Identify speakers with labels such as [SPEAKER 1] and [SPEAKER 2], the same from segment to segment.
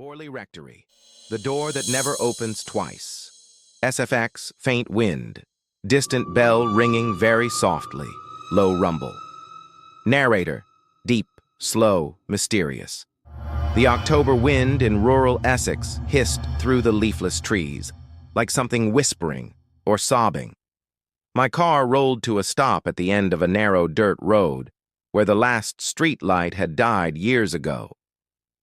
[SPEAKER 1] Borley Rectory, the door that never opens twice. SFX, faint wind. Distant bell ringing very softly, low rumble. Narrator, deep, slow, mysterious. The October wind in rural Essex hissed through the leafless trees, like something whispering or sobbing. My car rolled to a stop at the end of a narrow dirt road, where the last street light had died years ago.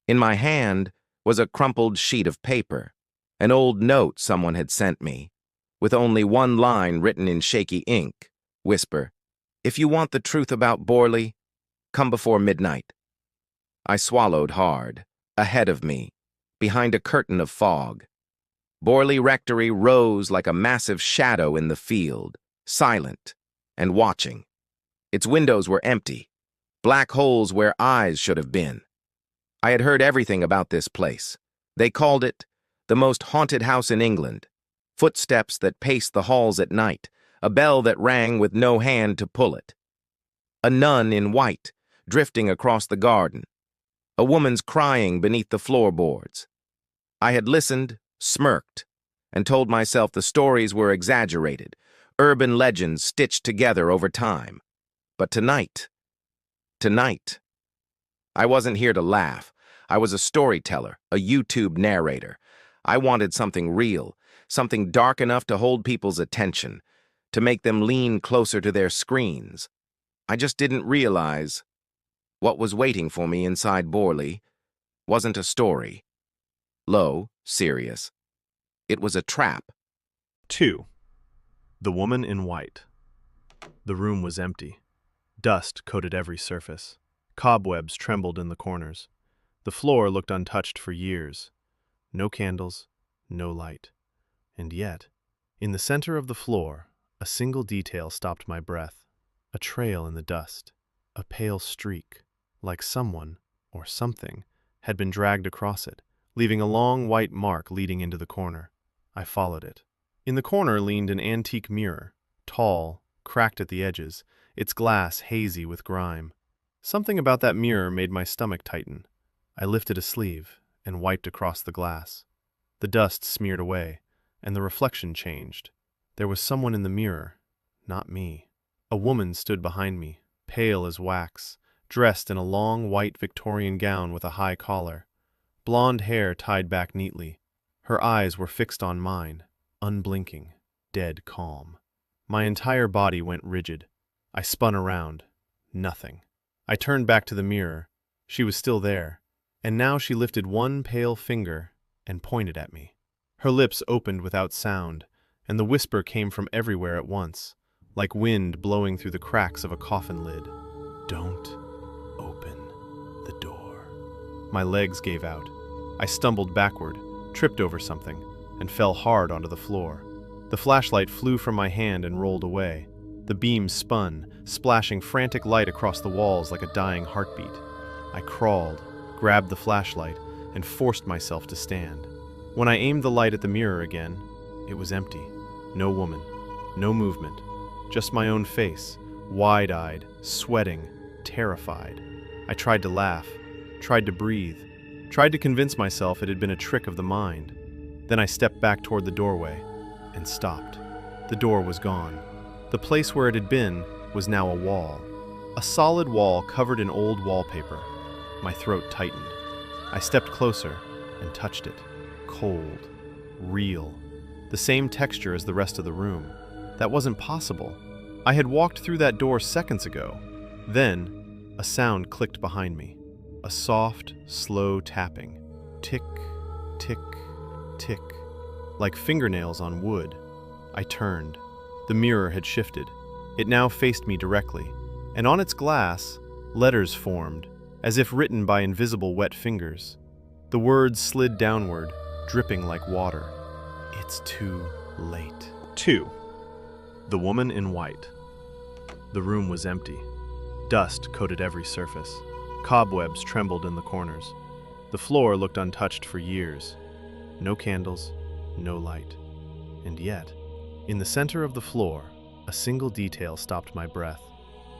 [SPEAKER 1] In my hand was a crumpled sheet of paper, an old note someone had sent me, with only one line written in shaky ink, whisper, "If you want the truth about Borley, come before midnight." I swallowed hard. Ahead of me, behind a curtain of fog, Borley Rectory rose like a massive shadow in the field, silent and watching. Its windows were empty, black holes where eyes should have been. I had heard everything about this place. They called it the most haunted house in England, footsteps that paced the halls at night, a bell that rang with no hand to pull it. A nun in white, drifting across the garden, a woman's crying beneath the floorboards. I had listened, smirked, and told myself the stories were exaggerated, urban legends stitched together over time. But tonight, I wasn't here to laugh. I was a storyteller, a YouTube narrator. I wanted something real, something dark enough to hold people's attention, to make them lean closer to their screens. I just didn't realize what was waiting for me inside Borley wasn't a story. Low, serious. It was a trap.
[SPEAKER 2] 2. The woman in white. The room was empty. Dust coated every surface. Cobwebs trembled in the corners. The floor looked untouched for years. No candles, no light. And yet, in the center of the floor, a single detail stopped my breath. A trail in the dust. A pale streak, like someone, or something, had been dragged across it, leaving a long white mark leading into the corner. I followed it. In the corner leaned an antique mirror, tall, cracked at the edges, its glass hazy with grime. Something about that mirror made my stomach tighten. I lifted a sleeve and wiped across the glass. The dust smeared away, and the reflection changed. There was someone in the mirror, not me. A woman stood behind me, pale as wax, dressed in a long white Victorian gown with a high collar, blonde hair tied back neatly. Her eyes were fixed on mine, unblinking, dead calm. My entire body went rigid. I spun around. Nothing. I turned back to the mirror. She was still there, and now she lifted one pale finger and pointed at me. Her lips opened without sound, and the whisper came from everywhere at once, like wind blowing through the cracks of a coffin lid. "Don't open the door." My legs gave out. I stumbled backward, tripped over something, and fell hard onto the floor. The flashlight flew from my hand and rolled away. The beam spun, splashing frantic light across the walls like a dying heartbeat. I crawled, grabbed the flashlight, and forced myself to stand. When I aimed the light at the mirror again, it was empty. No woman, no movement, just my own face, wide-eyed, sweating, terrified. I tried to laugh, tried to breathe, tried to convince myself it had been a trick of the mind. Then I stepped back toward the doorway and stopped. The door was gone. The place where it had been was now a wall. A solid wall covered in old wallpaper. My throat tightened. I stepped closer and touched it. Cold. Real. The same texture as the rest of the room. That wasn't possible. I had walked through that door seconds ago. Then, a sound clicked behind me. A soft, slow tapping. Tick, tick, tick. Like fingernails on wood. I turned. The mirror had shifted. It now faced me directly, and on its glass, letters formed, as if written by invisible wet fingers. The words slid downward, dripping like water. "It's too late." 2. The woman in white. The room was empty. Dust coated every surface. Cobwebs trembled in the corners. The floor looked untouched for years. No candles, no light. And yet, in the center of the floor, a single detail stopped my breath.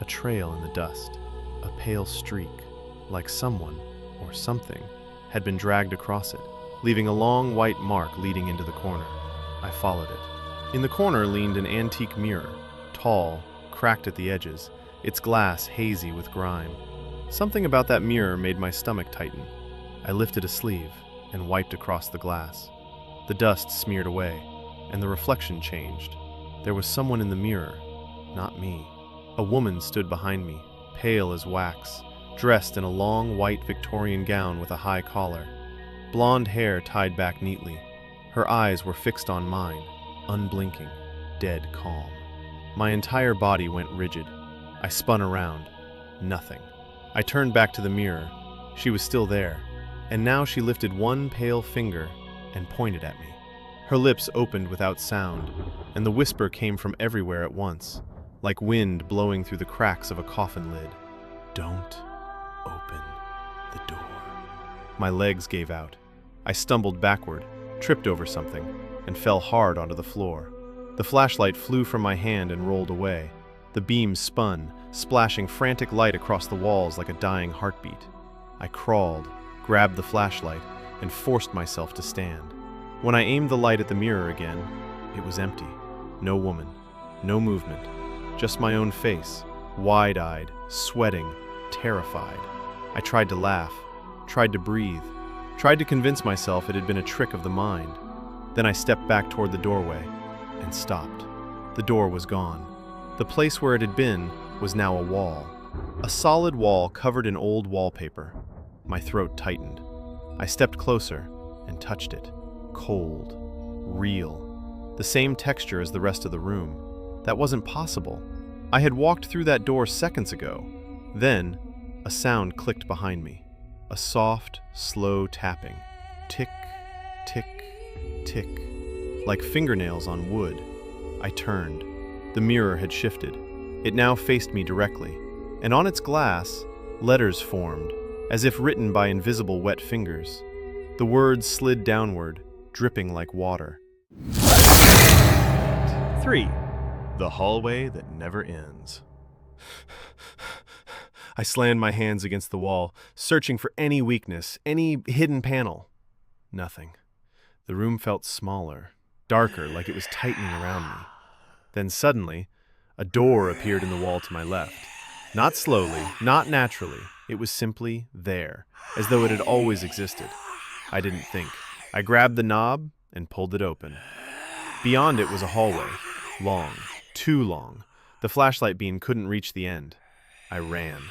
[SPEAKER 2] A trail in the dust, a pale streak, like someone, or something, had been dragged across it, leaving a long white mark leading into the corner. I followed it. In the corner leaned an antique mirror, tall, cracked at the edges, its glass hazy with grime. Something about that mirror made my stomach tighten. I lifted a sleeve and wiped across the glass. The dust smeared away, and the reflection changed. There was someone in the mirror, not me. A woman stood behind me, pale as wax, dressed in a long white Victorian gown with a high collar. Blonde hair tied back neatly. Her eyes were fixed on mine, unblinking, dead calm. My entire body went rigid. I spun around. Nothing. I turned back to the mirror. She was still there, and now she lifted one pale finger and pointed at me. Her lips opened without sound, and the whisper came from everywhere at once, like wind blowing through the cracks of a coffin lid. "Don't open the door." My legs gave out. I stumbled backward, tripped over something, and fell hard onto the floor. The flashlight flew from my hand and rolled away. The beam spun, splashing frantic light across the walls like a dying heartbeat. I crawled, grabbed the flashlight, and forced myself to stand. When I aimed the light at the mirror again, it was empty. No woman, no movement, just my own face, wide-eyed, sweating, terrified. I tried to laugh, tried to breathe, tried to convince myself it had been a trick of the mind. Then I stepped back toward the doorway and stopped. The door was gone. The place where it had been was now a wall. A solid wall covered in old wallpaper. My throat tightened. I stepped closer and touched it. Cold. Real. The same texture as the rest of the room. That wasn't possible. I had walked through that door seconds ago. Then, a sound clicked behind me. A soft, slow tapping. Tick, tick, tick. Like fingernails on wood. I turned. The mirror had shifted. It now faced me directly, and on its glass, letters formed, as if written by invisible wet fingers. The words slid downward, dripping like water. 3. The hallway that never ends. I slammed my hands against the wall, searching for any weakness, any hidden panel. Nothing. The room felt smaller, darker, like it was tightening around me. Then suddenly, a door appeared in the wall to my left. Not slowly, not naturally. It was simply there, as though it had always existed. I didn't think. I grabbed the knob and pulled it open. Beyond it was a hallway. Long. Too long. The flashlight beam couldn't reach the end. I ran.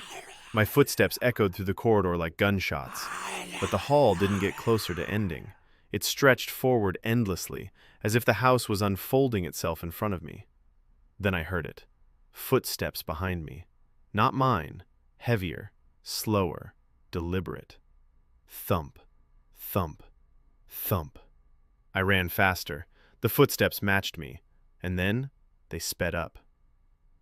[SPEAKER 2] My footsteps echoed through the corridor like gunshots. But the hall didn't get closer to ending. It stretched forward endlessly, as if the house was unfolding itself in front of me. Then I heard it. Footsteps behind me. Not mine. Heavier. Slower. Deliberate. Thump. Thump. Thump. I ran faster. The footsteps matched me. And then they sped up.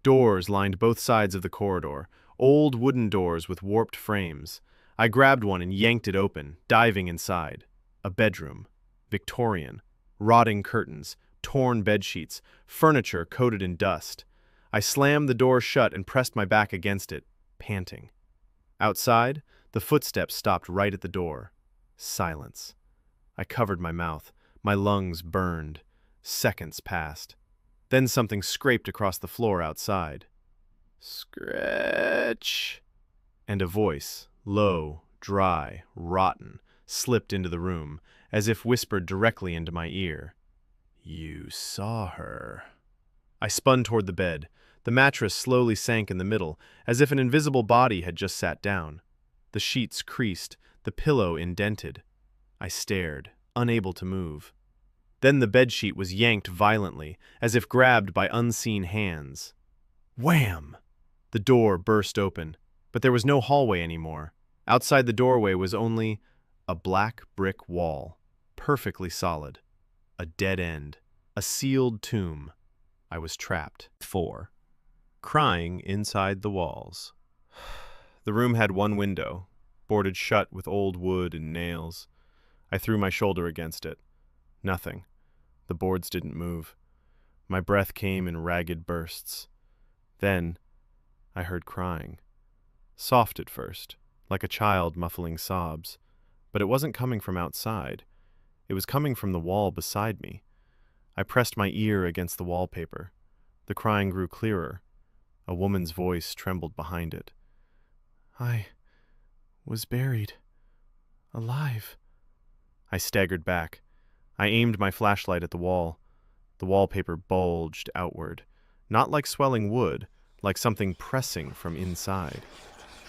[SPEAKER 2] Doors lined both sides of the corridor. Old wooden doors with warped frames. I grabbed one and yanked it open, diving inside. A bedroom. Victorian. Rotting curtains. Torn bedsheets. Furniture coated in dust. I slammed the door shut and pressed my back against it, panting. Outside, the footsteps stopped right at the door. Silence. I covered my mouth. My lungs burned. Seconds passed. Then something scraped across the floor outside. Scratch! And a voice, low, dry, rotten, slipped into the room, as if whispered directly into my ear. "You saw her." I spun toward the bed. The mattress slowly sank in the middle, as if an invisible body had just sat down. The sheets creased, the pillow indented. I stared, unable to move. Then the bedsheet was yanked violently, as if grabbed by unseen hands. Wham! The door burst open, but there was no hallway anymore. Outside the doorway was only a black brick wall, perfectly solid. A dead end. A sealed tomb. I was trapped. 4. Crying inside the walls. The room had one window, boarded shut with old wood and nails. I threw my shoulder against it. Nothing. The boards didn't move. My breath came in ragged bursts. Then I heard crying. Soft at first, like a child muffling sobs, but it wasn't coming from outside. It was coming from the wall beside me. I pressed my ear against the wallpaper. The crying grew clearer. A woman's voice trembled behind it. "I was buried. Alive." I staggered back. I aimed my flashlight at the wall. The wallpaper bulged outward, not like swelling wood, like something pressing from inside.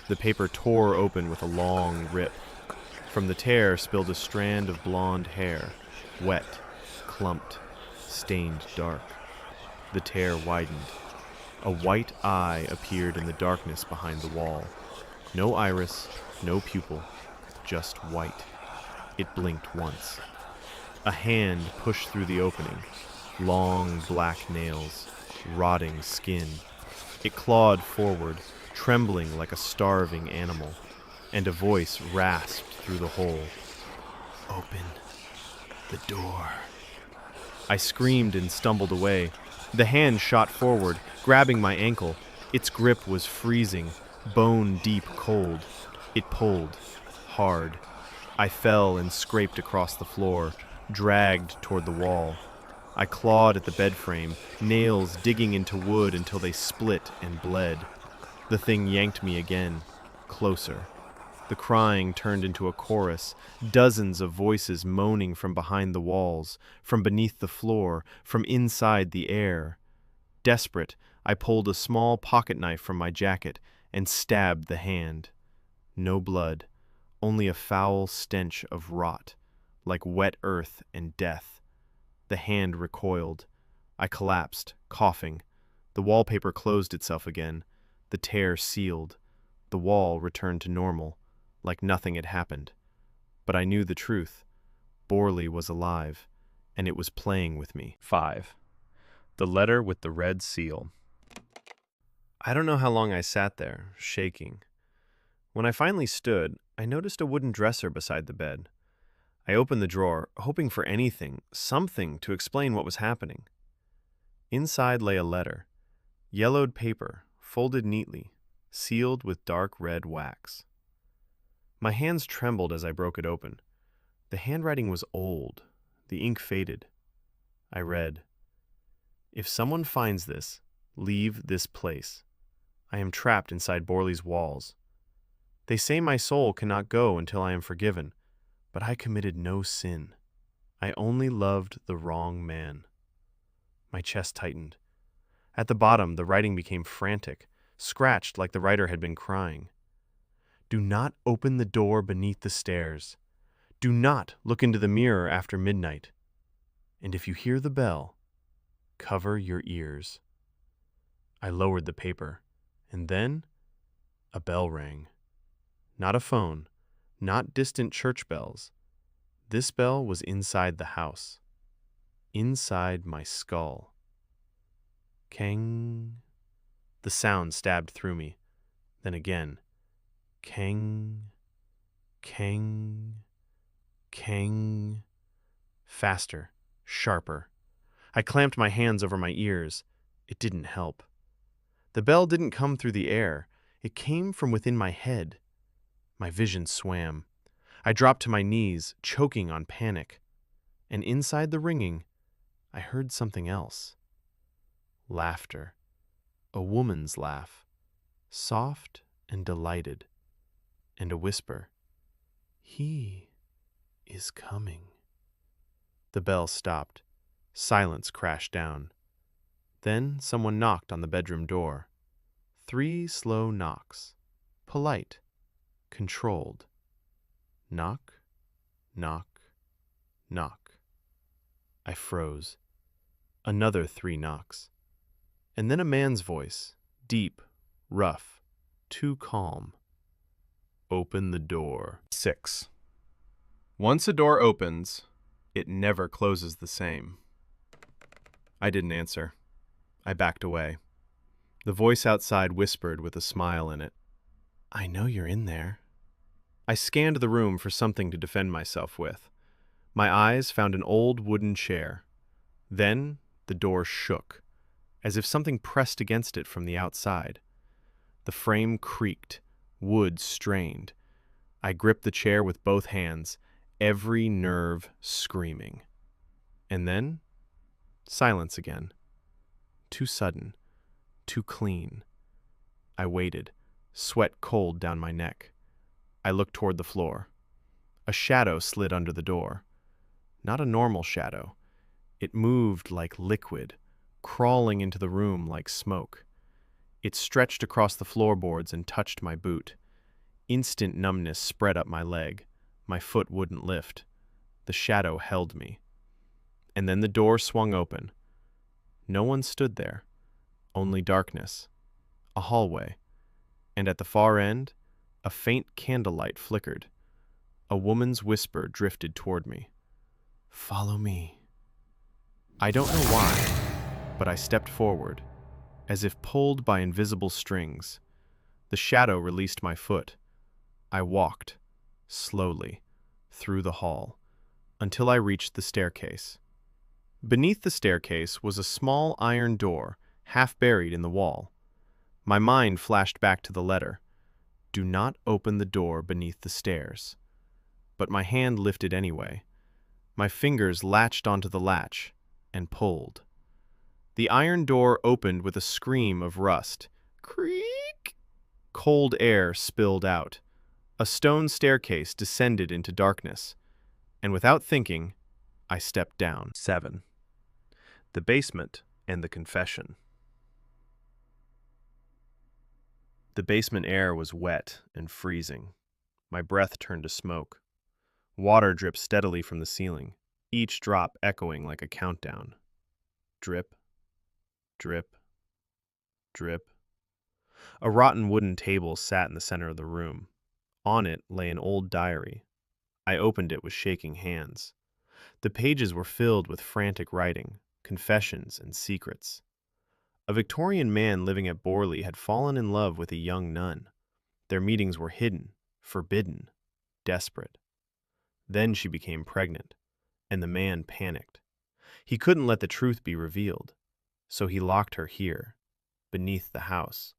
[SPEAKER 2] The paper tore open with a long rip. From the tear spilled a strand of blonde hair, wet, clumped, stained dark. The tear widened. A white eye appeared in the darkness behind the wall. No iris, no pupil, just white. It blinked once. A hand pushed through the opening. Long black nails, rotting skin. It clawed forward, trembling like a starving animal, and a voice rasped through the hole. "Open the door." I screamed and stumbled away. The hand shot forward, grabbing my ankle. Its grip was freezing, bone-deep cold. It pulled, hard. I fell and scraped across the floor, dragged toward the wall. I clawed at the bed frame, nails digging into wood until they split and bled. The thing yanked me again, closer. The crying turned into a chorus, dozens of voices moaning from behind the walls, from beneath the floor, from inside the air. Desperate, I pulled a small pocket knife from my jacket and stabbed the hand. No blood, only a foul stench of rot, like wet earth and death. The hand recoiled. I collapsed, coughing. The wallpaper closed itself again. The tear sealed. The wall returned to normal, like nothing had happened. But I knew the truth. Borley was alive, and it was playing with me.
[SPEAKER 3] 5. The letter with the red seal.
[SPEAKER 2] I don't know how long I sat there, shaking. When I finally stood, I noticed a wooden dresser beside the bed. I opened the drawer, hoping for anything, something to explain what was happening. Inside lay a letter, yellowed paper, folded neatly, sealed with dark red wax. My hands trembled as I broke it open. The handwriting was old, the ink faded. I read, "If someone finds this, leave this place. I am trapped inside Borley's walls. They say my soul cannot go until I am forgiven, but I committed no sin. I only loved the wrong man." My chest tightened. At the bottom, the writing became frantic, scratched like the writer had been crying. "Do not open the door beneath the stairs. Do not look into the mirror after midnight. And if you hear the bell, cover your ears." I lowered the paper, and then a bell rang. Not a phone, not distant church bells. This bell was inside the house, inside my skull. Kang. The sound stabbed through me. Then again. Kang, kang, kang. Faster, sharper. I clamped my hands over my ears. It didn't help. The bell didn't come through the air. It came from within my head. My vision swam. I dropped to my knees, choking on panic. And inside the ringing, I heard something else. Laughter. A woman's laugh. Soft and delighted. And a whisper. "He is coming." The bell stopped. Silence crashed down. Then someone knocked on the bedroom door. 3 slow knocks. Polite. Controlled. Knock, knock, knock. I froze. Another 3 knocks. And then a man's voice, deep, rough, too calm. "Open the door."
[SPEAKER 3] 6.
[SPEAKER 2] Once a door opens, it never closes the same. I didn't answer. I backed away. The voice outside whispered with a smile in it, "I know you're in there." I scanned the room for something to defend myself with. My eyes found an old wooden chair. Then the door shook, as if something pressed against it from the outside. The frame creaked, wood strained. I gripped the chair with both hands, every nerve screaming. And then, silence again. Too sudden, too clean. I waited, sweat cold down my neck. I looked toward the floor. A shadow slid under the door. Not a normal shadow. It moved like liquid, crawling into the room like smoke. It stretched across the floorboards and touched my boot. Instant numbness spread up my leg. My foot wouldn't lift. The shadow held me. And then the door swung open. No one stood there. Only darkness. A hallway. And at the far end, a faint candlelight flickered. A woman's whisper drifted toward me. "Follow me." I don't know why, but I stepped forward, as if pulled by invisible strings. The shadow released my foot. I walked, slowly, through the hall, until I reached the staircase. Beneath the staircase was a small iron door, half buried in the wall. My mind flashed back to the letter. Do not open the door beneath the stairs. But my hand lifted anyway. My fingers latched onto the latch and pulled. The iron door opened with a scream of rust. Creak! Cold air spilled out. A stone staircase descended into darkness, and without thinking, I stepped down.
[SPEAKER 3] 7. The basement and the confession.
[SPEAKER 2] The basement air was wet and freezing. My breath turned to smoke. Water dripped steadily from the ceiling, each drop echoing like a countdown. Drip, drip, drip. A rotten wooden table sat in the center of the room. On it lay an old diary. I opened it with shaking hands. The pages were filled with frantic writing, confessions, and secrets. A Victorian man living at Borley had fallen in love with a young nun. Their meetings were hidden, forbidden, desperate. Then she became pregnant, and the man panicked. He couldn't let the truth be revealed, so he locked her here, beneath the house.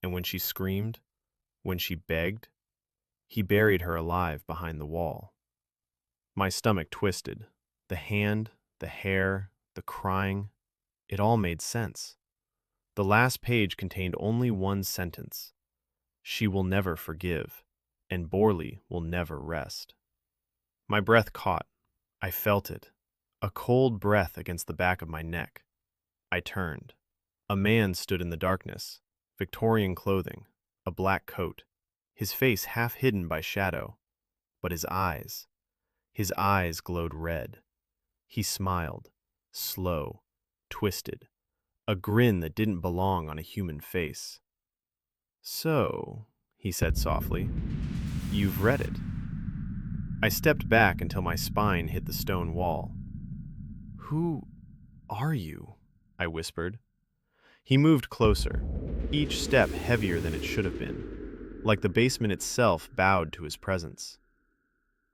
[SPEAKER 2] And when she screamed, when she begged, he buried her alive behind the wall. My stomach twisted. The hand, the hair, the crying, it all made sense. The last page contained only one sentence. She will never forgive, and Borley will never rest. My breath caught. I felt it. A cold breath against the back of my neck. I turned. A man stood in the darkness, Victorian clothing, a black coat, his face half hidden by shadow, but his eyes glowed red. He smiled, slow, twisted, a grin that didn't belong on a human face. "So," he said softly, "you've read it." I stepped back until my spine hit the stone wall. "Who are you?" I whispered. He moved closer, each step heavier than it should have been, like the basement itself bowed to his presence.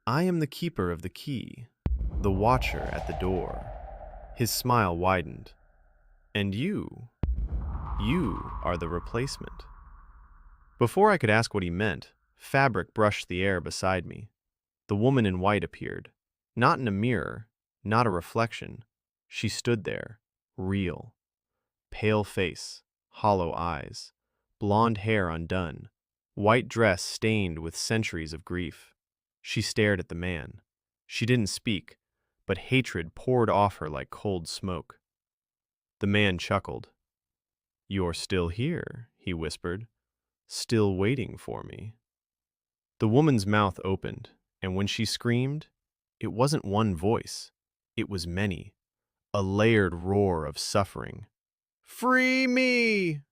[SPEAKER 2] "I am the keeper of the key, the watcher at the door." His smile widened. "And you are the replacement." Before I could ask what he meant, fabric brushed the air beside me. The woman in white appeared, not in a mirror, not a reflection. She stood there, real. Pale face, hollow eyes, blonde hair undone, white dress stained with centuries of grief. She stared at the man. She didn't speak, but hatred poured off her like cold smoke. The man chuckled. "You're still here," he whispered, "still waiting for me." The woman's mouth opened, and when she screamed, it wasn't one voice. It was many, a layered roar of suffering. "Free me!"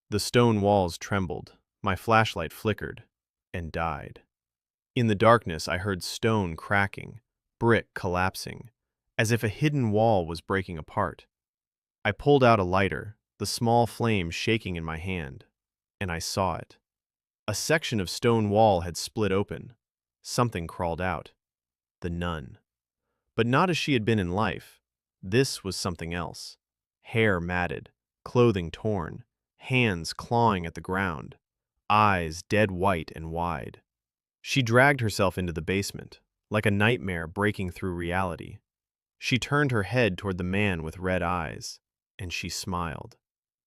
[SPEAKER 2] The stone walls trembled, my flashlight flickered, and died. In the darkness, I heard stone cracking, brick collapsing, as if a hidden wall was breaking apart. I pulled out a lighter, the small flame shaking in my hand, and I saw it. A section of stone wall had split open. Something crawled out. The nun. But not as she had been in life. This was something else. Hair matted, clothing torn, hands clawing at the ground, eyes dead white and wide. She dragged herself into the basement, like a nightmare breaking through reality. She turned her head toward the man with red eyes, and she smiled.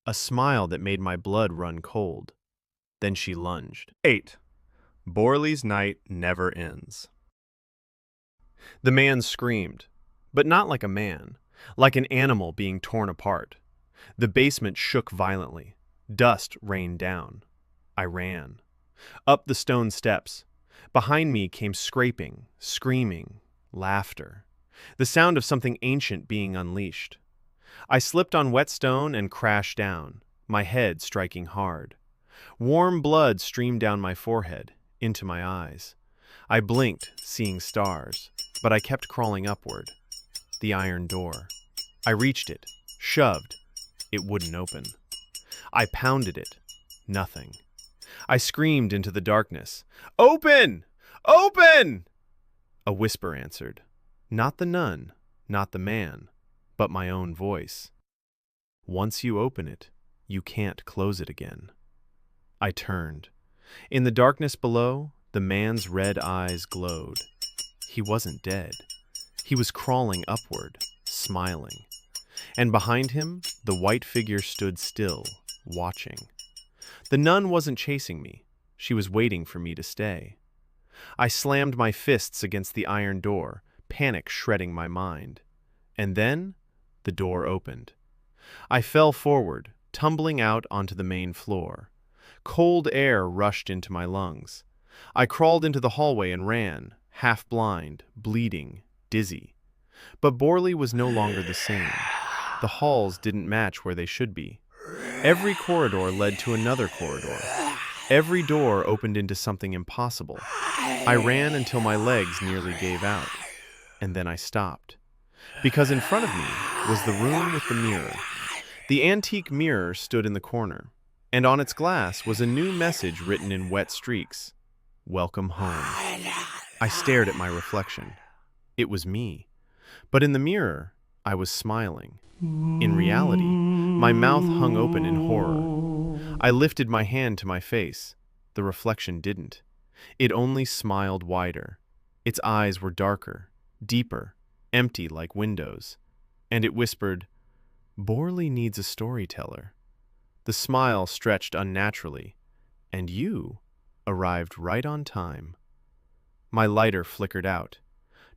[SPEAKER 2] A smile that made my blood run cold. Then she lunged.
[SPEAKER 3] 8. Borley's night never ends.
[SPEAKER 2] The man screamed, but not like a man, like an animal being torn apart. The basement shook violently. Dust rained down. I ran. Up the stone steps. Behind me came scraping, screaming, laughter. The sound of something ancient being unleashed. I slipped on wet stone and crashed down, my head striking hard. Warm blood streamed down my forehead, into my eyes. I blinked, seeing stars, but I kept crawling upward. The iron door. I reached it, shoved. It wouldn't open. I pounded it. Nothing. I screamed into the darkness. "Open! Open!" A whisper answered. Not the nun, not the man, but my own voice. Once you open it, you can't close it again. I turned. In the darkness below, the man's red eyes glowed. He wasn't dead. He was crawling upward, smiling. And behind him, the white figure stood still, watching. The nun wasn't chasing me. She was waiting for me to stay. I slammed my fists against the iron door, panic shredding my mind. And then, the door opened. I fell forward, tumbling out onto the main floor. Cold air rushed into my lungs. I crawled into the hallway and ran, half blind, bleeding, dizzy. But Borley was no longer the same. The halls didn't match where they should be. Every corridor led to another corridor. Every door opened into something impossible. I ran until my legs nearly gave out. And then I stopped. Because in front of me was the room with the mirror. The antique mirror stood in the corner, and on its glass was a new message written in wet streaks. Welcome home. I stared at my reflection. It was me. But in the mirror, I was smiling. In reality, my mouth hung open in horror. I lifted my hand to my face. The reflection didn't. It only smiled wider. Its eyes were darker, deeper, empty like windows. And it whispered, "Borley needs a storyteller." The smile stretched unnaturally, and you arrived right on time. My lighter flickered out.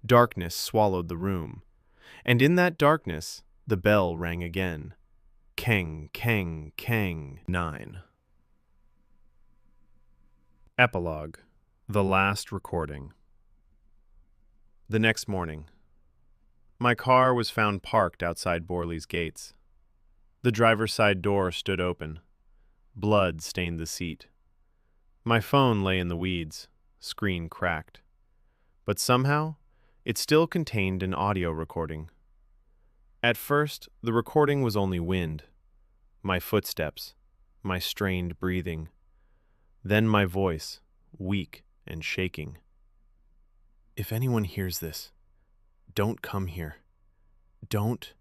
[SPEAKER 2] Darkness swallowed the room. And in that darkness, the bell rang again. Keng, keng, keng.
[SPEAKER 3] 9. Epilogue. The last recording.
[SPEAKER 2] The next morning, my car was found parked outside Borley's gates. The driver's side door stood open. Blood stained the seat. My phone lay in the weeds, screen cracked. But somehow, it still contained an audio recording. At first, the recording was only wind, my footsteps, my strained breathing. Then my voice, weak and shaking. If anyone hears this, don't come here. Don't.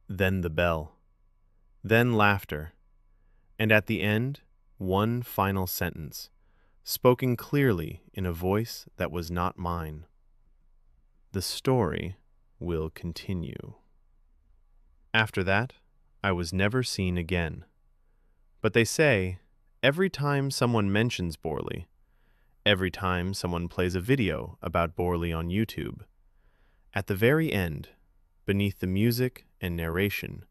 [SPEAKER 2] Then the bell. Then laughter. And at the end, one final sentence, spoken clearly in a voice that was not mine. The story will continue. After that, I was never seen again. But they say, every time someone mentions Borley, every time someone plays a video about Borley on YouTube, at the very end, beneath the music and narration,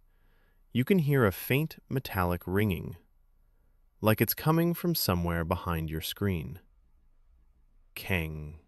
[SPEAKER 2] you can hear a faint metallic ringing, like it's coming from somewhere behind your screen. Keng.